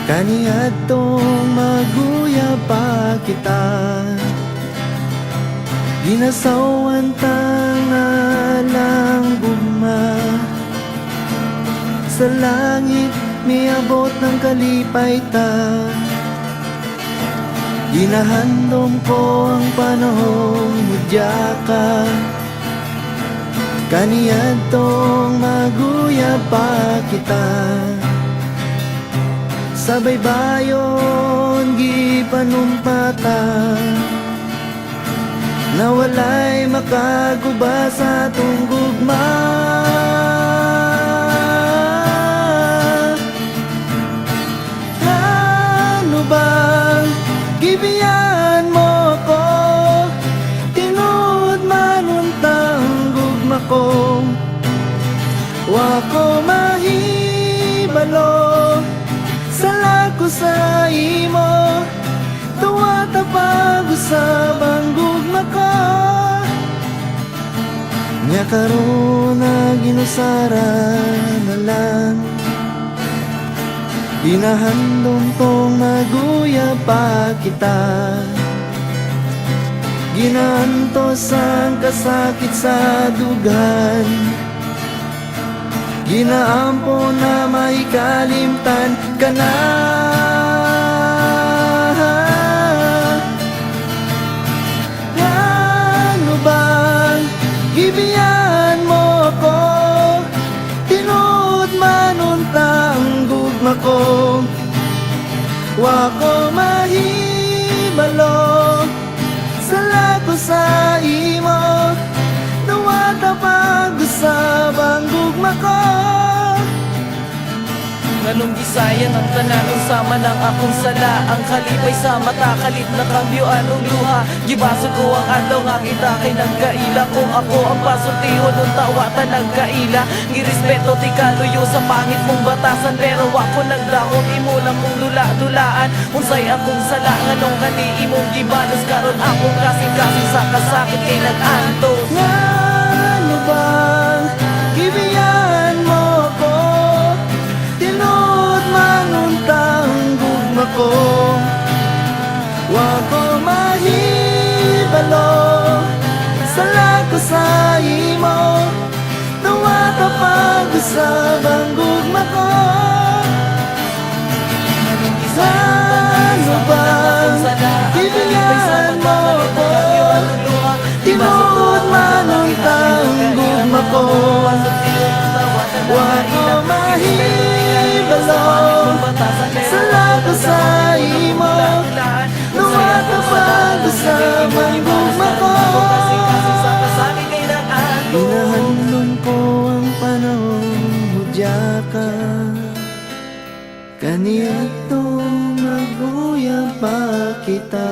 Kaniadtong maguya pa kita, ginasawan tangalang gugma. Sa langit miabot ng kalipay ta, ginahandom ko ang panahong mudya ka. Kaniadtong maguya pa kita, sa baybayon gipanumpata, na walay makaguba sa atong gugma. Ano bang gibiyan mo ko, tinud manuntang gugma ko. Wa ko mahibalo, sala ko sa imo, tuwa tapag usab ang gugma ko. Nya karon na ginusara na lang, ginahandom tong maguya pa kita, ginantos ang kasakit sa dugan, ginaampo na may kalimtan ka na. Ano bang gibiyan mo ko, tinud manuntang gugma ko. Wa ko mahibalo, sala ko sa imo, tuwata pag-usab ang gugma ko. Nganong gisayang ang tanan sama ng akong sala, ang kalipay sa mata kalit na kambyo anong luha. Gibasod ko ang adlaw nga kita kay nagkaila, kung ako ang pasultihon ng tawatan nagkaila. Girespeto ti kaluyo sa pangit mong batasan, pero ako nagdahon imo lang kong dula-dulaan. Unsay akong sala nganong kani imong gibalos, karon akong kasing-kasing sa kasakit kay nag-antos. Ano bang gibiyan mo ko, tinud manuntang gugma ko. Wa ko mahibalo, sala ko sa imo, tuwa pag-usab ang gugma ko. Ano bang gibiyan mo ko, tinud manuntang gugma ko. Wa ko mahibalo, sala ko sa imo, tuwa pag-usab ang gugma ko. Ginahandom ko ang panahong mudya ka, kaniadtong maguya pa kita.